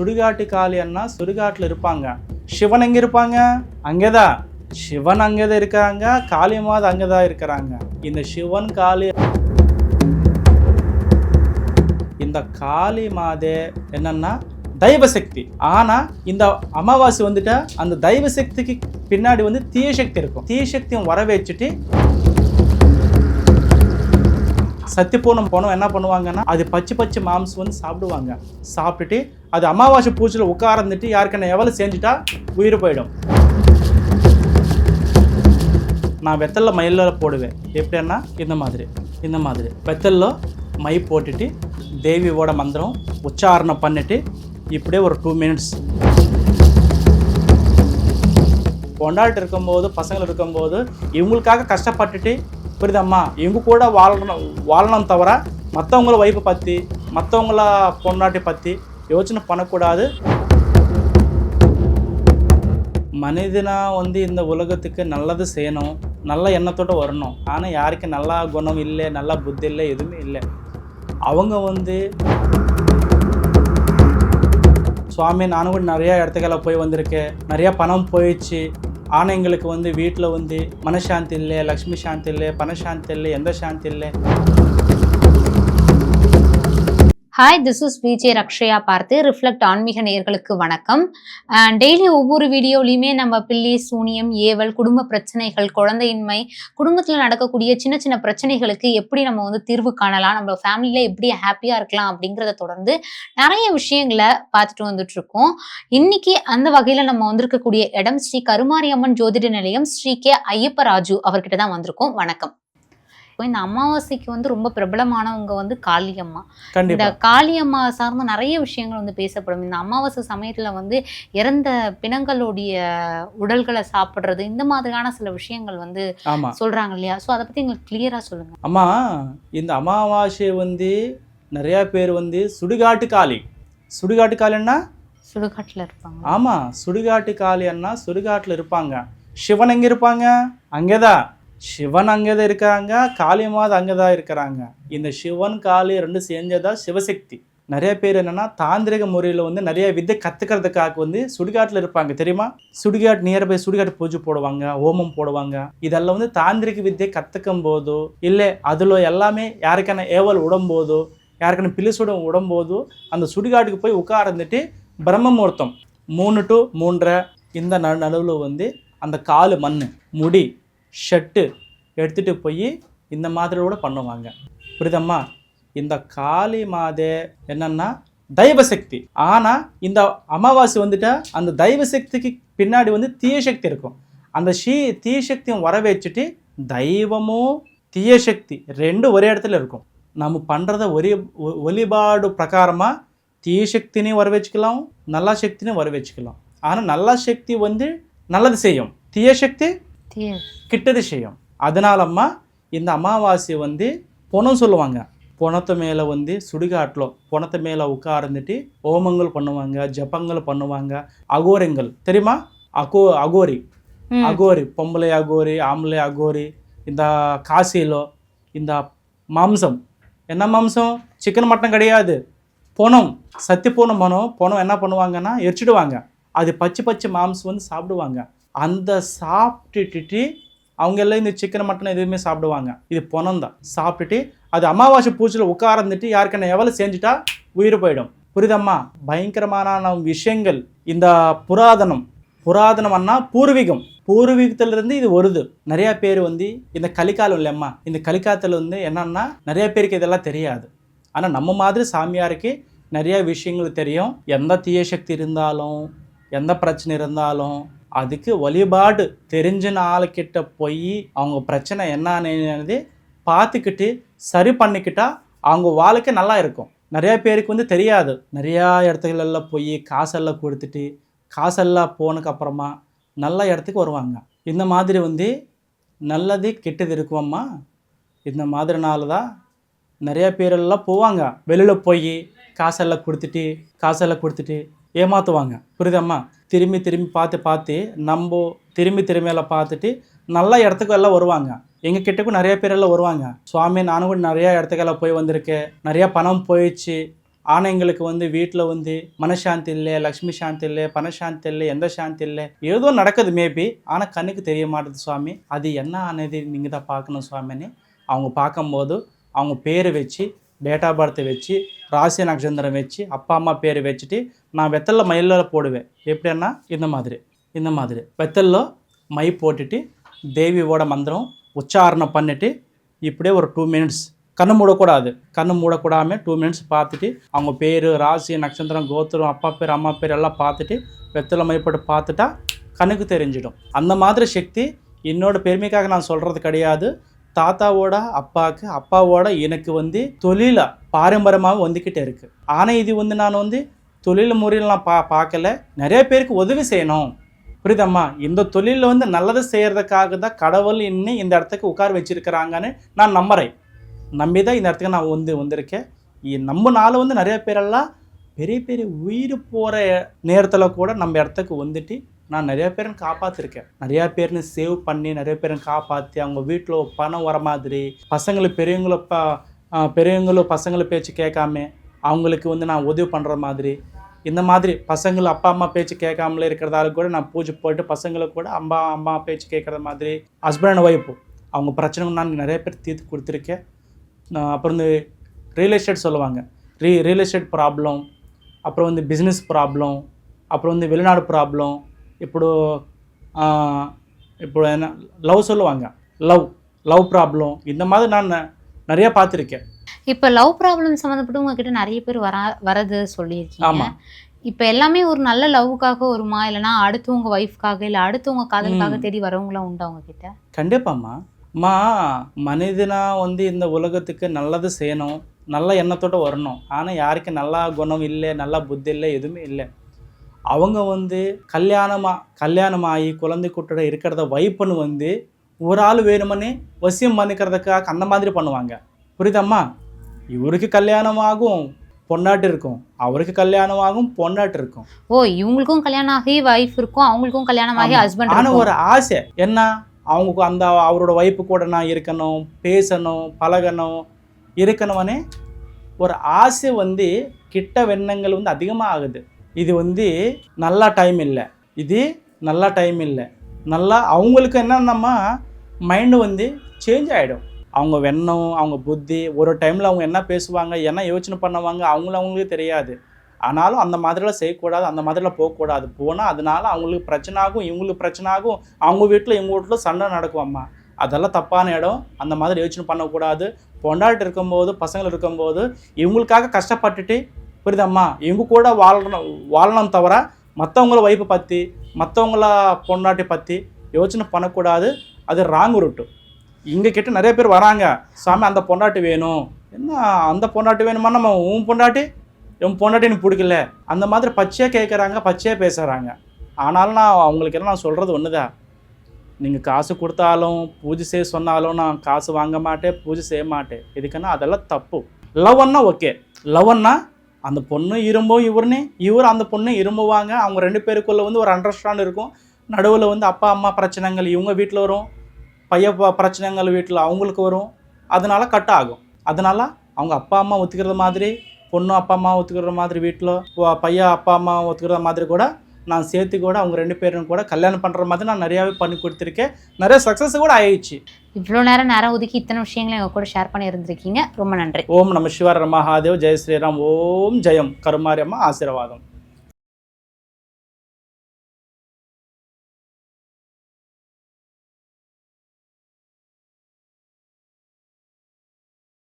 சுடுகாட்டு காளி அண்ணா சுடுகாட்டில் இருப்பாங்க. சிவன் எங்கே இருப்பாங்க? அங்கே தான். சிவன் அங்கே தான் இருக்காங்க, காளிமாது அங்கே தான் இருக்கிறாங்க. இந்த சிவன் காளி, இந்த காளி மாதே என்னன்னா தெய்வ சக்தி. ஆனால் இந்த அமாவாசை வந்துட்டா அந்த தெய்வ சக்திக்கு பின்னாடி வந்து தீய சக்தி இருக்கும். தீய சக்தியும் வர வச்சுட்டு சத்தியபூர்ணம் போனோம் என்ன பண்ணுவாங்கன்னா அது பச்சை மாம்சம் வந்து சாப்பிடுவாங்க. சாப்பிட்டுட்டு அது அமாவாசை பூஜையில் உட்கார்ந்துட்டு யாருக்கென்ன எவ்வளோ செஞ்சுட்டா உயிர் போயிடும். நான் வெத்தலில் மயிலில் போடுவேன். எப்படின்னா இந்த மாதிரி வெத்தலில் மை போட்டுட்டு தேவியோட மந்திரம் உச்சாரணம் பண்ணிட்டு இப்படியே ஒரு 2 minutes கொண்டாடிட்டு இருக்கும்போது பசங்கள் இருக்கும்போது இவங்களுக்காக கஷ்டப்பட்டுட்டு புரியுதம்மா இவங்க கூட வாழணும் தவிர மற்றவங்கள வைப்பை பற்றி மற்றவங்கள பொண்டாட்டி பற்றி யோசனை பண்ணக்கூடாது. மனிதனா வந்து இந்த உலகத்துக்கு நல்லது செய்யணும், நல்ல எண்ணத்தோடு வரணும். ஆனால் யாருக்கு நல்ல குணம் இல்லை, நல்ல புத்தி இல்லை, எதுவுமே இல்லை. அவங்க வந்து சுவாமி நானும் கூட நிறையா இடத்துக்கெல்லாம் போய் வந்திருக்கேன், நிறையா பணம் போயிடுச்சு. ஆனால் எங்களுக்கு வந்து வீட்டில் வந்து மனசாந்தி இல்லை, லக்ஷ்மி சாந்தி இல்லை, பணசாந்தி இல்லை, எந்த சாந்தி இல்லை. Hi, this is VJ Rakshaya பார்த்து ரிஃப்ளெக்ட் ஆன்மீக நேயர்களுக்கு வணக்கம். டெய்லி ஒவ்வொரு வீடியோலையுமே நம்ம பில்லி, சூனியம், ஏவல், குடும்ப பிரச்சனைகள், குழந்தையின்மை, குடும்பத்தில் நடக்கக்கூடிய சின்ன சின்ன பிரச்சனைகளுக்கு எப்படி நம்ம வந்து தீர்வு காணலாம், நம்ம ஃபேமிலியில் எப்படி ஹாப்பியாக இருக்கலாம் அப்படிங்கிறத தொடர்ந்து நிறைய விஷயங்களை பார்த்துட்டு வந்துட்டு இருக்கோம். இன்னைக்கு அந்த வகையில் நம்ம வந்திருக்கக்கூடிய இடம் ஸ்ரீ கருமாரியம்மன் ஜோதிட நிலையம், ஸ்ரீ கே ஐயப்பராஜு அவர்கிட்ட தான் வந்திருக்கோம். வணக்கம். இந்த அமாவாசைக்கு வந்து ரொம்ப பிரபலமானவங்க வந்து காளியம்மா. இந்த காளியம்மா சார்ந்த நிறைய விஷயங்கள் வந்து பேசப்படும். இந்த அமாவாசை சமயத்துல வந்து இறந்த பிணங்களுடைய உடல்களை சாப்பிடுறது, இந்த மாதிரியான சில விஷயங்கள் வந்து சொல்றாங்க இல்லையா? ஸோ அதை பத்தி எங்களுக்கு கிளியரா சொல்லுங்க. அம்மா, இந்த அமாவாசை வந்து நிறைய பேர் வந்து சுடுகாட்டு காளின்னா சுடுகாட்டுல இருப்பாங்க. ஆமா, சுடுகாட்டு காளி அண்ணா சுடுகாட்டுல இருப்பாங்க. சிவன் எங்க இருப்பாங்க? அங்கேதான். சிவன் அங்கே தான் இருக்காங்க, காளிமாது அங்கே தான் இருக்கிறாங்க. இந்த சிவன் காளி ரெண்டு செஞ்சதா சிவசக்தி. நிறைய பேர் என்னன்னா தாந்திரிக முறையில் வந்து நிறைய வித்தை கற்றுக்கிறதுக்காக வந்து சுடுகாட்டில் இருப்பாங்க தெரியுமா? சுடுகாட்டு நியர்பை சுடுகாட்டு பூஜை போடுவாங்க, ஹோமம் போடுவாங்க. இதெல்லாம் வந்து தாந்திரிக வித்தை கற்றுக்கும் போதோ இல்லை அதில் எல்லாமே யாருக்கான ஏவல் உடம்போதோ யாருக்கான பிலிசுட உடம்போதோ அந்த சுடுகாட்டுக்கு போய் உட்கார்ந்துட்டு பிரம்ம முகூர்த்தம் 3 to 3:30 இந்த நடுவில் வந்து அந்த காலு மண் முடி ஷர்ட்டு எடுத்துகிட்டு போய் இந்த மாதிரி கூட பண்ணுவாங்க. புரியுதம்மா? இந்த காளி மாதே என்னன்னா தெய்வ சக்தி. ஆனால் இந்த அமாவாசை வந்துட்டா அந்த தெய்வ சக்திக்கு பின்னாடி வந்து தீய சக்தி இருக்கும். அந்த தீய சக்தியும் வர வச்சுட்டு தெய்வமும் தீய சக்தி ரெண்டும் ஒரே இடத்துல இருக்கும். நம்ம பண்ணுறத ஒரே வழிபாடு பிரகாரமாக தீய சக்தினையும் வர வச்சுக்கலாம், நல்ல சக்தினையும் வர வச்சுக்கலாம். ஆனால் நல்ல சக்தி வந்து நல்லது செய்யும், தீய சக்தி கிட்டது செய்யும். அதனாலம்மா இந்த அமாவாசை வந்து பொணம் சொல்லுவாங்க. பொணத்து மேலே வந்து சுடுகாட்டில் பொணத்து மேலே உட்கார்ந்துட்டு ஹோமங்கள் பண்ணுவாங்க, ஜபங்கள் பண்ணுவாங்க. அகோரிங்கள் தெரியுமா? அகோரி பொம்பளை அகோரி, ஆம்பளை அகோரி. இந்த காசிலோ இந்த மாம்சம் என்ன மாம்சம்? சிக்கன் மட்டன் கிடையாது, பொணம். சத்தியபூர்ணம் பொணம் என்ன பண்ணுவாங்கன்னா எரிச்சிடுவாங்க. அது பச்சை மாம்சம் வந்து சாப்பிடுவாங்க. அந்த சாப்பிட்டுட்டு அவங்க எல்லாம் இந்த சிக்கன் மட்டன் எதுவுமே சாப்பிடுவாங்க. இது பொணம் தான். சாப்பிட்டுட்டு அது அமாவாசை பூஜையில் உட்கார்ந்துட்டு யாருக்கென்ன எவ்வளோ செஞ்சுட்டா உயிர் போயிடும். புரியுதம்மா? பயங்கரமான விஷயங்கள். இந்த புராதனம்னா பூர்வீகத்திலிருந்து இது வருது. நிறைய பேர் வந்து இந்த கலிக்காலம் இல்லைம்மா, இந்த கலிக்காலத்தில் வந்து என்னன்னா நிறைய பேருக்கு இதெல்லாம் தெரியாது. ஆனால் நம்ம மாதிரி சாமியாருக்கு நிறைய விஷயங்கள் தெரியும். எந்த தீய சக்தி இருந்தாலும் எந்த பிரச்சனை இருந்தாலும் அதுக்கு வழிபாடு தெரிஞ்ச ஆளுக்கிட்ட போய் அவங்க பிரச்சனை என்னன்னு பார்த்துக்கிட்டு சரி பண்ணிக்கிட்டா அவங்க வாழ்க்கை நல்லா இருக்கும். நிறையா பேருக்கு வந்து தெரியாது. நிறையா இடத்துகளெல்லாம் போய் காசெல்லாம் கொடுத்துட்டு காசெல்லாம் போனதுக்கப்புறமா நல்ல இடத்துக்கு வருவாங்க. இந்த மாதிரி வந்து நல்லது கெட்டது இருக்குவம்மா. இந்த மாதிரினால தான் நிறையா பேரெல்லாம் போவாங்க. வெளியில் போய் காசெல்லாம் கொடுத்துட்டு ஏமாற்றுவாங்க. புரியுதம்மா? திரும்பி பார்த்து நம்ம திரும்பியெல்லாம் பார்த்துட்டு நல்ல இடத்துக்கு எல்லாம் வருவாங்க. எங்கள் கிட்டக்கும் நிறைய பேரெல்லாம் வருவாங்க. சுவாமி நானும் கூட நிறையா இடத்துக்கெல்லாம் போய் வந்திருக்கேன், நிறையா பணம் போயிடுச்சு. ஆணைங்களுக்கு வந்து வீட்டில் வந்து மனசாந்தி இல்லை, லக்ஷ்மி சாந்தி இல்லை, பணசாந்தி இல்லை, எந்த சாந்தி இல்லை, ஏதோ நடக்குது மேபி, ஆனால் கண்ணுக்கு தெரிய மாட்டேது சுவாமி. அது என்ன ஆனது நீங்கள் தான் பார்க்கணும் சுவாமின்னு அவங்க பார்க்கும்போது அவங்க பேர் வச்சு, டேட் ஆஃப் பர்த் வச்சு, ராசி நட்சத்திரம் வச்சு, அப்பா அம்மா பேர் வச்சுட்டு நான் வெத்தலில் மயிலில் போடுவேன். எப்படின்னா இந்த மாதிரி வெத்தலில் மை போட்டுட்டு தேவியோட மந்திரம் உச்சாரணம் பண்ணிவிட்டு இப்படியே ஒரு 2 மினிட்ஸ் கண்ணு மூடக்கூடாமல் 2 மினிட்ஸ் பார்த்துட்டு அவங்க பேர், ராசி, நட்சத்திரம், கோத்திரம், அப்பா பேர், அம்மா பேர் எல்லாம் பார்த்துட்டு வெத்தலை மை போட்டு பார்த்துட்டா கண்ணுக்கு தெரிஞ்சிடும். அந்த மாதிரி சக்தி என்னோட பெருமைக்காக நான் சொல்கிறது கிடையாது. தாத்தாவோட அப்பாவுக்கு, அப்பாவோட எனக்கு வந்து தொழில பாரம்பரியமாக வந்துக்கிட்டே இருக்குது. ஆனால் இது வந்து நான் வந்து தொழில் முறையில் நான் பார்க்கல. நிறைய பேருக்கு உதவி செய்யணும், புரியுதம்மா. இந்த தொழிலில் வந்து நல்லது செய்கிறதுக்காக தான் கடவுள் இன்னும் இந்த இடத்துக்கு உட்கார வச்சுருக்கிறாங்கன்னு நான் நம்பி தான் இந்த இடத்துக்கு நான் வந்திருக்கேன். நம்மனால வந்து நிறைய பேரெல்லாம் பெரிய உயிர் போகிற நேரத்தில் கூட நம்ம இடத்துக்கு வந்துட்டு நான் நிறைய பேரை காப்பாற்றிருக்கேன். நிறையா பேர்னு சேவ் பண்ணி நிறைய பேரை காப்பாற்றி அவங்க வீட்டில் பணம் வர மாதிரி, பெரியவங்களும் பசங்களை பேச்சு கேட்காம அவங்களுக்கு வந்து நான் உதவி பண்ணுற மாதிரி, இந்த மாதிரி பசங்கள் அப்பா அம்மா பேச்சு கேட்காமலே இருக்கிறதால கூட நான் பூஜை போட்டு பசங்களுக்கு கூட அம்மா பேச்சு கேட்குற மாதிரி, ஹஸ்பண்ட் அண்ட் ஒய்ஃபு அவங்க பிரச்சனைகள் நான் நிறைய பேர் தீர்த்து கொடுத்துருக்கேன். அப்புறம் வந்து ரியல் எஸ்டேட் சொல்லுவாங்க, ரியல் எஸ்டேட் ப்ராப்ளம், அப்புறம் வந்து பிஸ்னஸ் ப்ராப்ளம், அப்புறம் வந்து வெளிநாடு ப்ராப்ளம், இப்போ என்ன லவ் சொல்லுவாங்க, லவ் ப்ராப்ளம், இந்த மாதிரி நான் நிறையா பார்த்துருக்கேன். இப்போ லவ் ப்ராப்ளம் சம்மந்தப்பட்டு உங்ககிட்ட நிறைய பேர் வரது சொல்லியிருக்கீங்க. இப்போ எல்லாமே ஒரு நல்ல லவ்வுக்காக வருமா, இல்லைனா அடுத்தவங்க ஒய்ஃப்காக இல்லை அடுத்தவங்க காதலுக்காக தேடி வரவங்களாம் உண்டா உங்ககிட்ட? கண்டிப்பாம்மா. மனிதனா வந்து இந்த உலகத்துக்கு நல்லது செய்யணும், நல்ல எண்ணத்தோடு வரணும். ஆனால் யாருக்கு நல்ல குணம் இல்லை, நல்ல புத்தி இல்லை, எதுவுமே இல்லை. அவங்க வந்து கல்யாணமாகி குழந்தை குட்டோட இருக்கிறத வைப்புன்னு வந்து ஒரு ஆள் வேணுமனே வசியம் பண்ணிக்கிறதுக்காக அந்த மாதிரி பண்ணுவாங்க, புரியுதம்மா. இவருக்கு கல்யாணமாகும் பொண்டாட்டி இருக்கும், அவருக்கு கல்யாணமாகும் பொண்டாட்டி இருக்கும். இவங்களுக்கும் கல்யாணம் ஆகி வைஃப் இருக்கும், அவங்களுக்கும் கல்யாணம் ஆகி ஹஸ்பண்ட். ஆனால் ஒரு ஆசை என்ன, அவங்களுக்கு அந்த அவரோட வைப்பு கூட நான் இருக்கணும், பேசணும், பழகணும், இருக்கணும்னே ஒரு ஆசை வந்து கிட்ட வெண்ணங்கள் வந்து அதிகமாக ஆகுது. இது வந்து நல்ல டைம் இல்லை, நல்லா அவங்களுக்கு என்னன்னா மைண்டு வந்து சேஞ்ச் ஆகிடும். அவங்க வெண்ணம், அவங்க புத்தி, ஒரு டைமில் அவங்க என்ன பேசுவாங்க, என்ன யோசனை பண்ணுவாங்க அவங்களுக்கே தெரியாது. ஆனாலும் அந்த மாதிரிலாம் செய்யக்கூடாது, அந்த மாதிரிலாம் போகக்கூடாது. போனால் அதனால அவங்களுக்கு பிரச்சனை ஆகும், இவங்களுக்கு பிரச்சனை ஆகும், அவங்க வீட்டில் இவங்க வீட்டில் சண்டை நடக்கும். அம்மா அதெல்லாம் தப்பான இடம், அந்த மாதிரி யோசனை பண்ணக்கூடாது. பொண்டாட்டி இருக்கும்போது, பசங்கள் இருக்கும்போது இவங்களுக்காக கஷ்டப்பட்டுட்டு, புரியுதம்மா, இவங்க கூட வாழணும் தவிர மற்றவங்கள வைப்பை பற்றி, மற்றவங்கள பொண்டாட்டி பற்றி யோசனை பண்ணக்கூடாது. அது ராங் ரூட்டு. இங்கே கிட்ட நிறைய பேர் வராங்க, சாமி அந்த பொண்டாட்டி வேணும், என்ன அந்த பொண்டாட்டி வேணுமா, நம்ம உன் பொண்டாட்டி எனக்கு பிடிக்கல, அந்த மாதிரி பச்சையாக கேட்குறாங்க, பச்சையாக பேசுகிறாங்க. ஆனாலும் நான் அவங்களுக்கு நான் சொல்கிறது ஒன்று தான், நீங்கள் காசு கொடுத்தாலும் பூஜை செய்ய சொன்னாலும் நான் காசு வாங்க மாட்டேன், பூஜை செய்ய மாட்டேன். எதுக்குன்னா அதெல்லாம் தப்பு. லவ்ன்னா ஓகே, லவ்ன்னா அந்த பொண்ணு இரும்பும் இவர் அந்த பொண்ணு இரும்புவாங்க. அவங்க 2 பேருக்குள்ளே வந்து ஒரு அண்டர்ஸ்டாண்ட் இருக்கும். நடுவில் வந்து அப்பா அம்மா பிரச்சனைகள் இவங்க வீட்டில் வரும், பிரச்சனைகள் வீட்டில் அவங்களுக்கு வரும். அதனால கட் ஆகும். அதனால் அவங்க அப்பா அம்மா ஒத்துக்கிற மாதிரி, பொண்ணு அப்பா அம்மா ஒத்துக்கிற மாதிரி, வீட்டில் பையன் அப்பா அம்மா ஒத்துக்கிற மாதிரி கூட நான் சேர்த்து கூட அவங்க 2 பேரும் கூட கல்யாணம் பண்ணுற மாதிரி நான் நிறையாவே பண்ணி கொடுத்துருக்கேன். நிறைய சக்ஸஸ் கூட ஆயிடுச்சு. இவ்வளோ நேரம் ஒதுக்கி இத்தனை விஷயங்களை எங்கள் கூட ஷேர் பண்ணி இருந்திருக்கீங்க, ரொம்ப நன்றி. ஓம் நம சிவாய மகாதேவ், ஜெய் ஸ்ரீராம், ஓம் ஜெயம், கருமாரியம்மா ஆசீர்வாதம்.